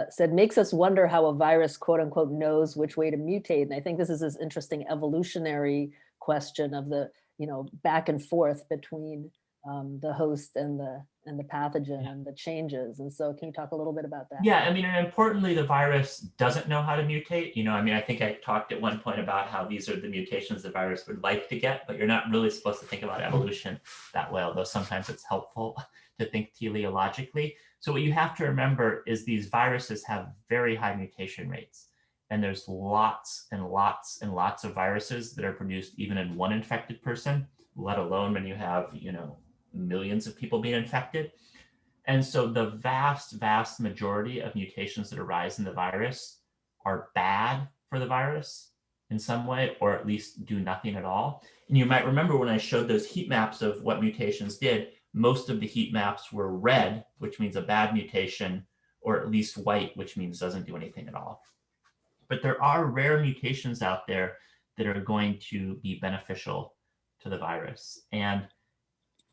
S1: said, makes us wonder how a virus, quote unquote, knows which way to mutate. And I think this is this interesting evolutionary question of the, back and forth between the host and the pathogen and the changes. And so can you talk a little bit about that?
S2: Yeah, I mean, and importantly, the virus doesn't know how to mutate. I think I talked at one point about how these are the mutations the virus would like to get, but you're not really supposed to think about evolution that way, although sometimes it's helpful to think teleologically. So what you have to remember is these viruses have very high mutation rates. And there's lots and lots and lots of viruses that are produced even in one infected person, let alone when you have, millions of people being infected. And so the vast, vast majority of mutations that arise in the virus are bad for the virus in some way, or at least do nothing at all. And you might remember when I showed those heat maps of what mutations did, most of the heat maps were red, which means a bad mutation, or at least white, which means doesn't do anything at all. But there are rare mutations out there that are going to be beneficial to the virus. And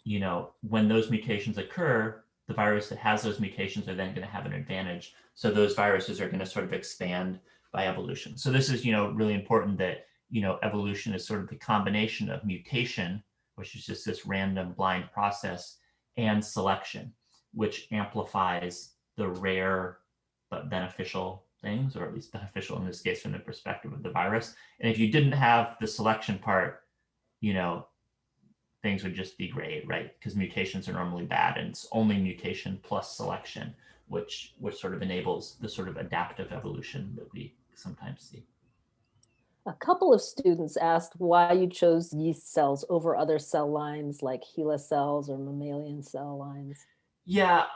S2: when those mutations occur, the virus that has those mutations are then going to have an advantage. So those viruses are going to sort of expand by evolution. So this is, really important that, evolution is sort of the combination of mutation, which is just this random blind process, and selection, which amplifies the rare but beneficial things, or at least beneficial in this case from the perspective of the virus. And if you didn't have the selection part, things would just degrade, right? Because mutations are normally bad, and it's only mutation plus selection, which sort of enables the sort of adaptive evolution that we sometimes see.
S1: A couple of students asked why you chose yeast cells over other cell lines like HeLa cells or mammalian cell lines.
S2: Yeah,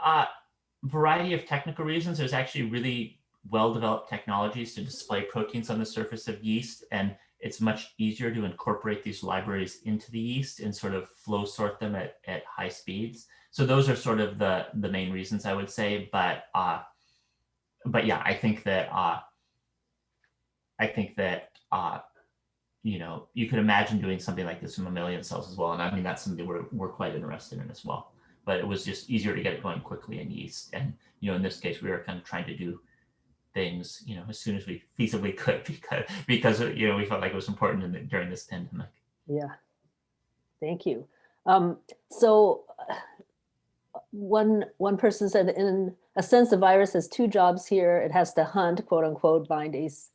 S2: variety of technical reasons. There's actually really well-developed technologies to display proteins on the surface of yeast, and it's much easier to incorporate these libraries into the yeast and sort of flow sort them at high speeds. So those are sort of the main reasons, I would say. But yeah, I think that you could imagine doing something like this in mammalian cells as well. And I mean, that's something we're quite interested in as well. But it was just easier to get it going quickly in yeast. And, in this case, we were kind of trying to do things, as soon as we feasibly could, because we felt like it was important during this pandemic.
S1: Yeah, thank you. So one person said, in a sense, the virus has two jobs here. It has to hunt, quote unquote, bind yeast,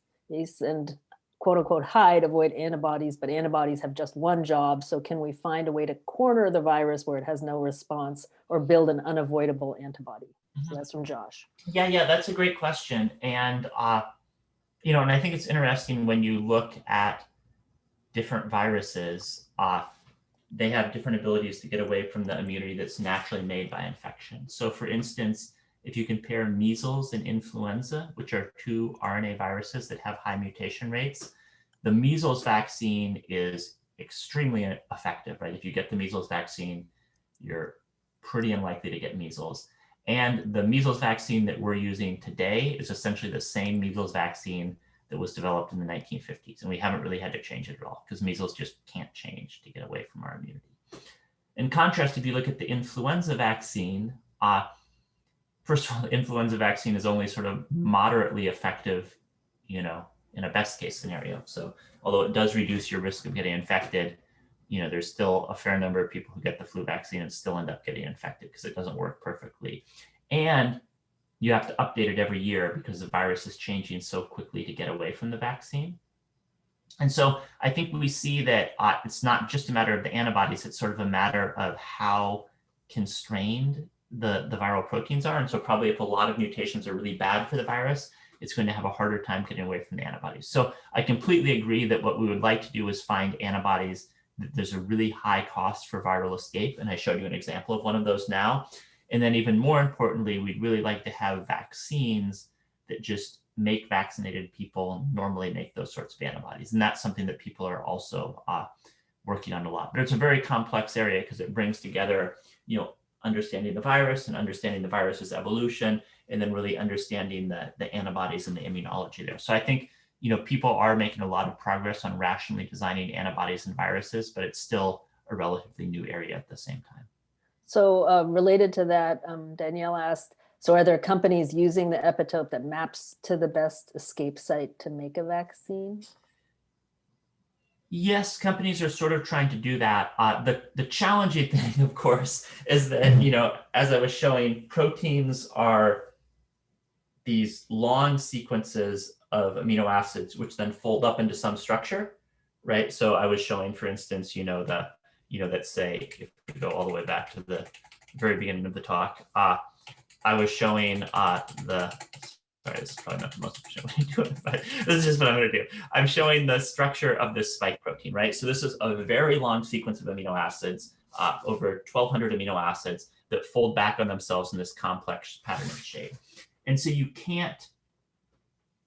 S1: and quote unquote hide, avoid antibodies, but antibodies have just one job. So can we find a way to corner the virus where it has no response, or build an unavoidable antibody? So that's from Josh.
S2: Yeah, that's a great question. And, and I think it's interesting when you look at different viruses, they have different abilities to get away from the immunity that's naturally made by infection. So for instance, if you compare measles and influenza, which are two RNA viruses that have high mutation rates, the measles vaccine is extremely effective, right? If you get the measles vaccine, you're pretty unlikely to get measles. And the measles vaccine that we're using today is essentially the same measles vaccine that was developed in the 1950s. And we haven't really had to change it at all, because measles just can't change to get away from our immunity. In contrast, if you look at the influenza vaccine, first of all, the influenza vaccine is only sort of moderately effective, in a best case scenario. So although it does reduce your risk of getting infected, there's still a fair number of people who get the flu vaccine and still end up getting infected because it doesn't work perfectly. And you have to update it every year because the virus is changing so quickly to get away from the vaccine. And so I think we see that it's not just a matter of the antibodies, it's sort of a matter of how constrained the viral proteins are. And so probably if a lot of mutations are really bad for the virus, it's going to have a harder time getting away from the antibodies. So I completely agree that what we would like to do is find antibodies that there's a really high cost for viral escape. And I showed you an example of one of those now. And then even more importantly, we'd really like to have vaccines that just make vaccinated people normally make those sorts of antibodies. And that's something that people are also working on a lot. But it's a very complex area because it brings together, understanding the virus and understanding the virus's evolution, and then really understanding the antibodies and the immunology there. So I think, people are making a lot of progress on rationally designing antibodies and viruses, but it's still a relatively new area at the same time.
S1: So related to that, Danielle asked, so are there companies using the epitope that maps to the best escape site to make a vaccine?
S2: Yes, companies are sort of trying to do that. The challenging thing, of course, is that, as I was showing, proteins are these long sequences of amino acids, which then fold up into some structure, right? So I was showing, for instance, let's say, if we go all the way back to the very beginning of the talk, I was showing sorry, this is probably not the most efficient way to do it, but this is just what I'm going to do. I'm showing the structure of this spike protein, right? So this is a very long sequence of amino acids, over 1,200 amino acids that fold back on themselves in this complex pattern of shape. And so you can't,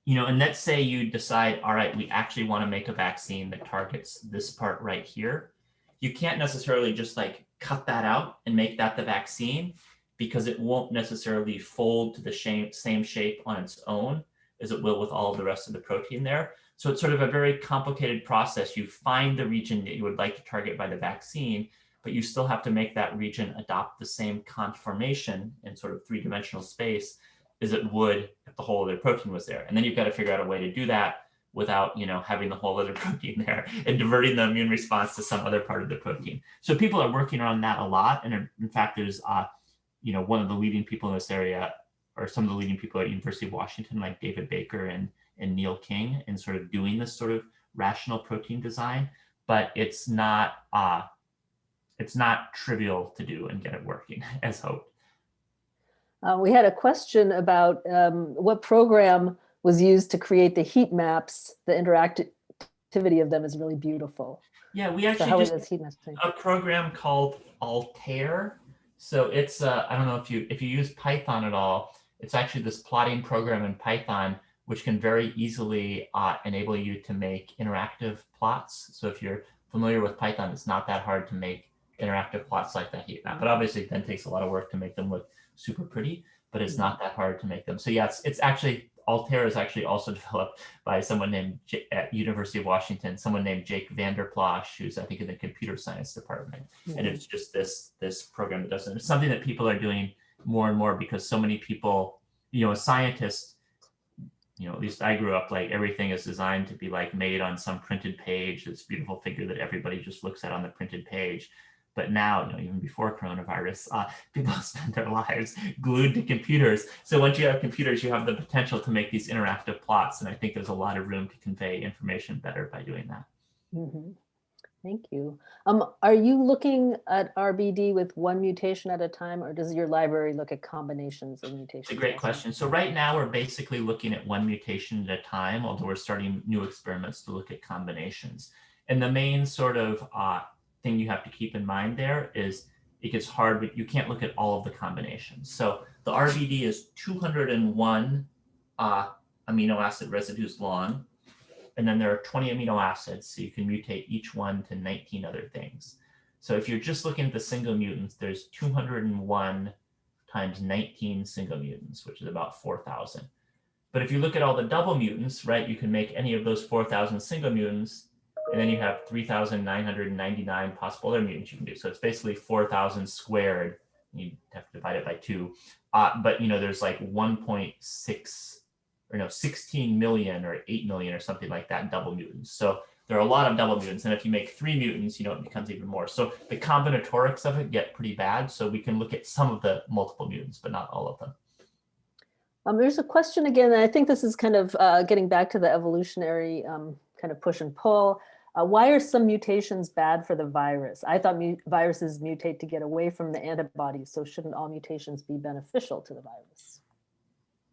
S2: and let's say you decide, all right, we actually want to make a vaccine that targets this part right here. You can't necessarily just like cut that out and make that the vaccine, because it won't necessarily fold to the same shape on its own as it will with all of the rest of the protein there. So it's sort of a very complicated process. You find the region that you would like to target by the vaccine, but you still have to make that region adopt the same conformation in sort of three-dimensional space as it would if the whole other protein was there. And then you've got to figure out a way to do that without, having the whole other protein there and diverting the immune response to some other part of the protein. So people are working on that a lot. And in fact, there's, one of the leading people in this area, or some of the leading people at University of Washington, like David Baker and Neil King, in sort of doing this sort of rational protein design. But it's not trivial to do and get it working as hoped.
S1: We had a question about what program was used to create the heat maps. The interactivity of them is really beautiful.
S2: Yeah, we actually just a program called Altair. So it's I don't know if you use Python at all. It's actually this plotting program in Python which can very easily enable you to make interactive plots. So if you're familiar with Python, it's not that hard to make interactive plots like that heat map. But obviously it then takes a lot of work to make them look super pretty, but it's not that hard to make them. So yeah, it's actually, Altair is actually also developed by someone named, at University of Washington, someone named Jake Vanderplosh, who's I think in the computer science department. And it's just this program that does it. It's something that people are doing more and more because so many people, as scientists, at least I grew up, like everything is designed to be like made on some printed page, this beautiful figure that everybody just looks at on the printed page. But now, even before coronavirus, people spend their lives glued to computers. So once you have computers, you have the potential to make these interactive plots. And I think there's a lot of room to convey information better by doing that.
S1: Mm-hmm. Thank you. Are you looking at RBD with one mutation at a time, or does your library look at combinations of mutations?
S2: It's a great question. So right now we're basically looking at one mutation at a time, although we're starting new experiments to look at combinations. And the main sort of thing you have to keep in mind there is it gets hard, but you can't look at all of the combinations. So the RBD is 201 amino acid residues long. And then there are 20 amino acids, so you can mutate each one to 19 other things. So if you're just looking at the single mutants, there's 201 times 19 single mutants, which is about 4,000. But if you look at all the double mutants, right, you can make any of those 4,000 single mutants, and then you have 3,999 possible other mutants you can do. So it's basically 4,000 squared. You have to divide it by 2. But there's like 16 million or 8 million or something like that double mutants. So there are a lot of double mutants. And if you make 3 mutants, it becomes even more. So the combinatorics of it get pretty bad. So we can look at some of the multiple mutants, but not all of them.
S1: There's a question again, and I think this is kind of getting back to the evolutionary kind of push and pull. Why are some mutations bad for the virus? I thought viruses mutate to get away from the antibodies. So shouldn't all mutations be beneficial to the virus?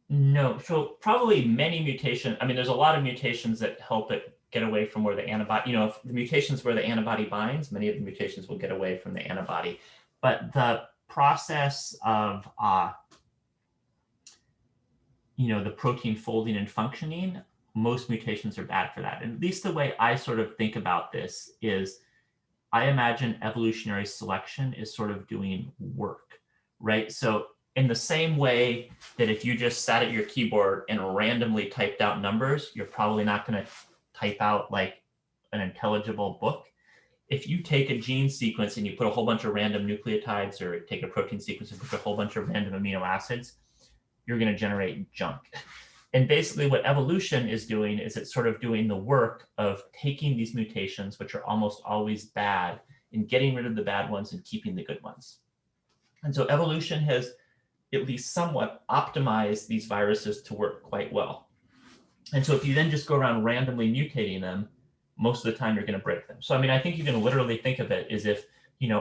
S2: No, so probably many mutations. I mean, there's a lot of mutations that help it get away from where the antibody, if the mutations where the antibody binds, many of the mutations will get away from the antibody. But the process of, the protein folding and functioning, most mutations are bad for that. And at least the way I sort of think about this is I imagine evolutionary selection is sort of doing work, right? So in the same way that if you just sat at your keyboard and randomly typed out numbers, you're probably not going to type out like an intelligible book. If you take a gene sequence and you put a whole bunch of random nucleotides, or take a protein sequence and put a whole bunch of random amino acids, you're going to generate junk. And basically what evolution is doing is it's sort of doing the work of taking these mutations, which are almost always bad, and getting rid of the bad ones and keeping the good ones. And so evolution has at least somewhat optimize these viruses to work quite well. And so if you then just go around randomly mutating them, most of the time you're going to break them. So I mean, I think you can literally think of it as if,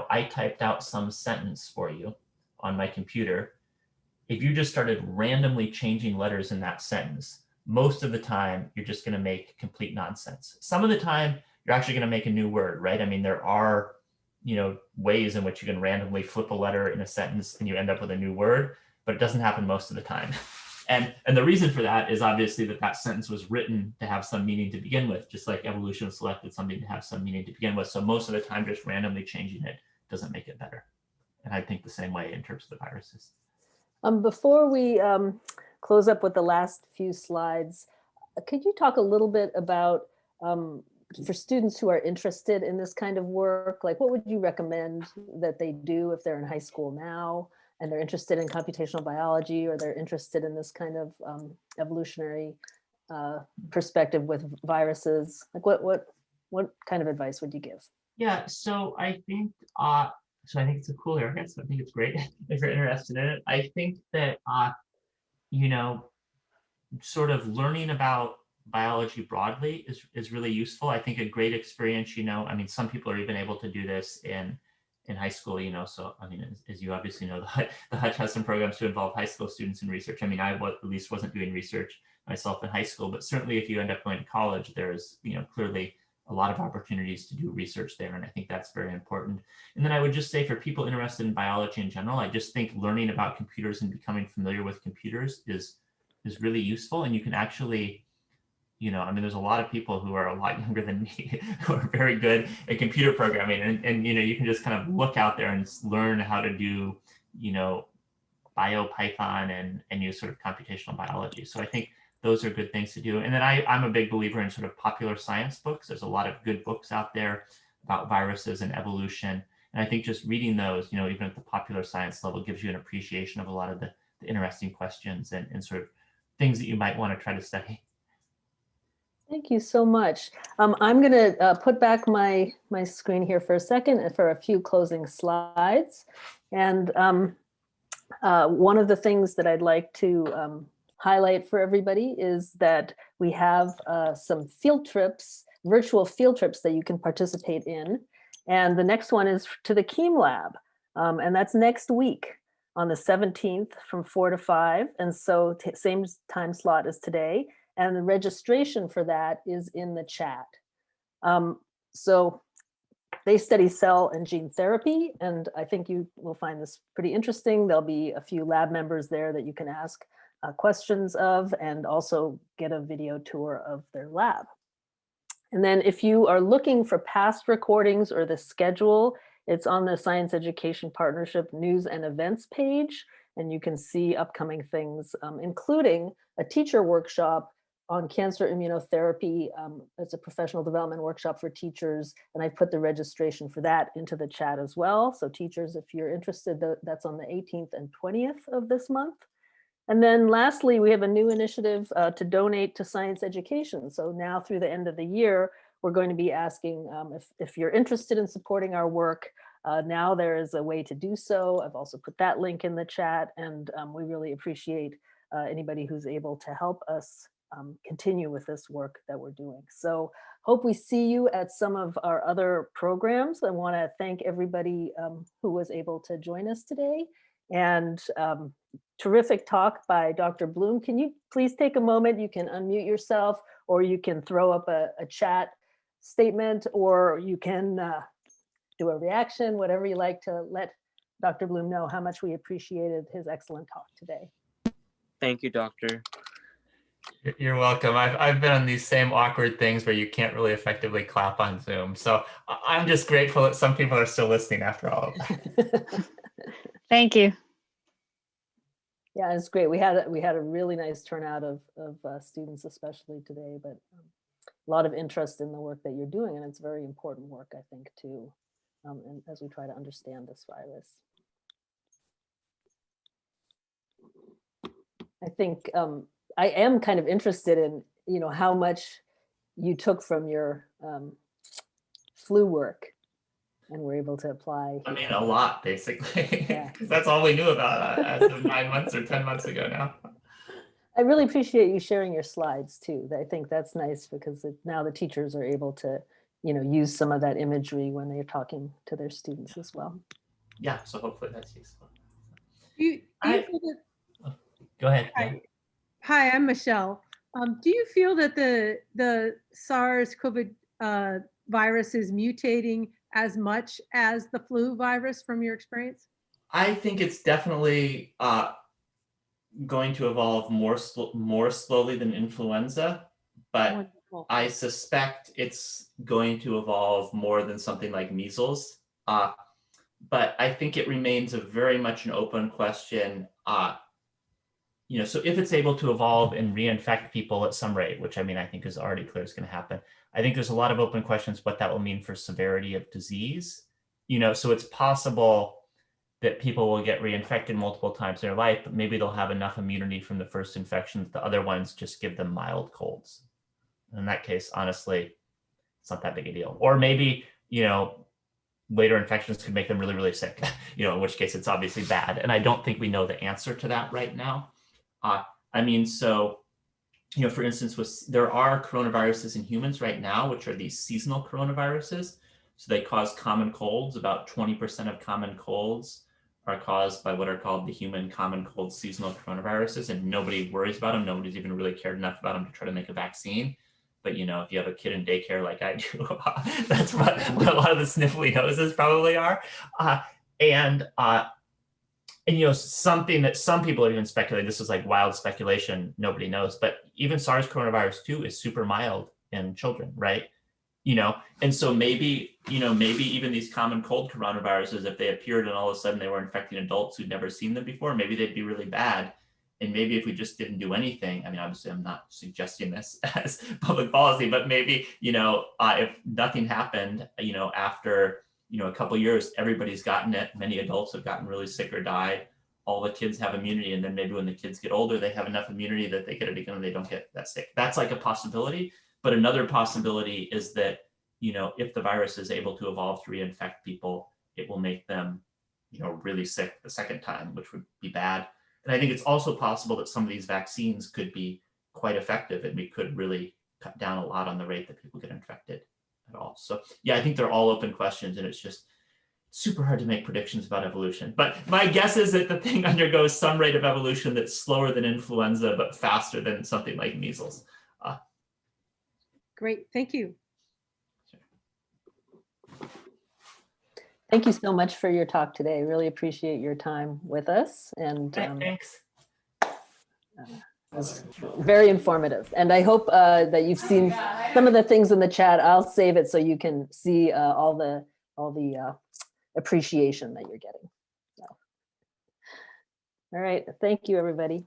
S2: I typed out some sentence for you on my computer. If you just started randomly changing letters in that sentence, most of the time you're just going to make complete nonsense. Some of the time you're actually going to make a new word, right? I mean, there are ways in which you can randomly flip a letter in a sentence and you end up with a new word, but it doesn't happen most of the time. And the reason for that is obviously that sentence was written to have some meaning to begin with, just like evolution selected something to have some meaning to begin with. So most of the time, just randomly changing it doesn't make it better. And I think the same way in terms of the viruses.
S1: Before we close up with the last few slides, could you talk a little bit about for students who are interested in this kind of work, like what would you recommend that they do if they're in high school now and they're interested in computational biology, or they're interested in this kind of evolutionary perspective with viruses? Like what kind of advice would you give?
S2: Yeah, so I think it's a cool area, so I think it's great if you're interested in it. I think that you know, sort of learning about biology broadly is really useful. I think a great experience, I mean, some people are even able to do this in high school, so I mean, as you obviously know, the Hutch has some programs to involve high school students in research. I mean, I at least wasn't doing research myself in high school, but certainly if you end up going to college, there's, clearly a lot of opportunities to do research there. And I think that's very important. And then I would just say for people interested in biology in general, I just think learning about computers and becoming familiar with computers is really useful. And you can actually, I mean, there's a lot of people who are a lot younger than me who are very good at computer programming. And you can just kind of look out there and learn how to do, BioPython and use sort of computational biology. So I think those are good things to do. And then I'm a big believer in sort of popular science books. There's a lot of good books out there about viruses and evolution. And I think just reading those, even at the popular science level, gives you an appreciation of a lot of the interesting questions and sort of things that you might want to try to study.
S1: Thank you so much. I'm going to put back my screen here for a second for a few closing slides. And one of the things that I'd like to highlight for everybody is that we have some field trips, virtual field trips that you can participate in. And the next one is to the Cheme Lab. And that's next week on the 17th from 4 to 5. And so same time slot as today. And the registration for that is in the chat. So they study cell and gene therapy, and I think you will find this pretty interesting. There'll be a few lab members there that you can ask questions of, and also get a video tour of their lab. And then if you are looking for past recordings or the schedule, it's on the Science Education Partnership News and Events page, and you can see upcoming things, including a teacher workshop on cancer immunotherapy. It's a professional development workshop for teachers, and I put the registration for that into the chat as well. So teachers, if you're interested, that's on the 18th and 20th of this month. And then lastly, we have a new initiative to donate to science education. So now through the end of the year, we're going to be asking if you're interested in supporting our work. Now there is a way to do so. I've also put that link in the chat, and we really appreciate anybody who's able to help us continue with this work that we're doing. So hope we see you at some of our other programs. I want to thank everybody who was able to join us today. And terrific talk by Dr. Bloom. Can you please take a moment? You can unmute yourself, or you can throw up a chat statement, or you can do a reaction, whatever you like, to let Dr. Bloom know how much we appreciated his excellent talk today.
S4: Thank you, Doctor.
S2: You're welcome. I've been on these same awkward things where you can't really effectively clap on Zoom. So I'm just grateful that some people are still listening after all of that.
S5: Thank you.
S1: Yeah, it's great. We had a really nice turnout of students, especially today, but a lot of interest in the work that you're doing, and it's very important work, I think, too, and as we try to understand this virus. I think I am kind of interested in, how much you took from your flu work and were able to apply.
S2: I mean, a lot, basically,
S1: Yeah.
S2: because that's all we knew about as of 9 months or 10 months ago now.
S1: I really appreciate you sharing your slides too. I think that's nice, because now the teachers are able to, use some of that imagery when they're talking to their students as well.
S2: Yeah, so hopefully that's useful. Go ahead. Yeah.
S6: Hi, I'm Michelle. Do you feel that the SARS-CoV virus is mutating as much as the flu virus from your experience?
S2: I think it's definitely going to evolve more slowly than influenza, but
S6: Wonderful.
S2: I suspect it's going to evolve more than something like measles. But I think it remains very much an open question. so if it's able to evolve and reinfect people at some rate, which I mean, I think is already clear is going to happen, I think there's a lot of open questions what that will mean for severity of disease. So it's possible that people will get reinfected multiple times in their life, but maybe they'll have enough immunity from the first infection that the other ones just give them mild colds. In that case, honestly, it's not that big a deal. Or maybe, later infections could make them really, really sick, in which case it's obviously bad. And I don't think we know the answer to that right now. For instance, there are coronaviruses in humans right now, which are these seasonal coronaviruses. So they cause common colds. About 20% of common colds are caused by what are called the human common cold seasonal coronaviruses, and nobody worries about them. Nobody's even really cared enough about them to try to make a vaccine. But if you have a kid in daycare like I do, that's what a lot of the sniffly noses probably are. Something that some people have even speculated, this is like wild speculation, nobody knows, but even SARS-CoV-2 is super mild in children, right? And so maybe even these common cold coronaviruses, if they appeared and all of a sudden they were infecting adults who'd never seen them before, maybe they'd be really bad. And maybe if we just didn't do anything, I mean, obviously I'm not suggesting this as public policy, but maybe, if nothing happened, after, a couple of years, everybody's gotten it. Many adults have gotten really sick or died. All the kids have immunity. And then maybe when the kids get older, they have enough immunity that they get it again and they don't get that sick. That's like a possibility. But another possibility is that, if the virus is able to evolve to reinfect people, it will make them, really sick the second time, which would be bad. And I think it's also possible that some of these vaccines could be quite effective and we could really cut down a lot on the rate that people get infected at all. So yeah, I think they're all open questions and it's just super hard to make predictions about evolution. But my guess is that the thing undergoes some rate of evolution that's slower than influenza, but faster than something like measles.
S6: Great, thank you.
S1: Thank you so much for your talk today. Really appreciate your time with us. And
S2: Thanks.
S1: it was very informative. And I hope that you've seen some of the things in the chat. I'll save it so you can see all the appreciation that you're getting. So. All right. Thank you, everybody.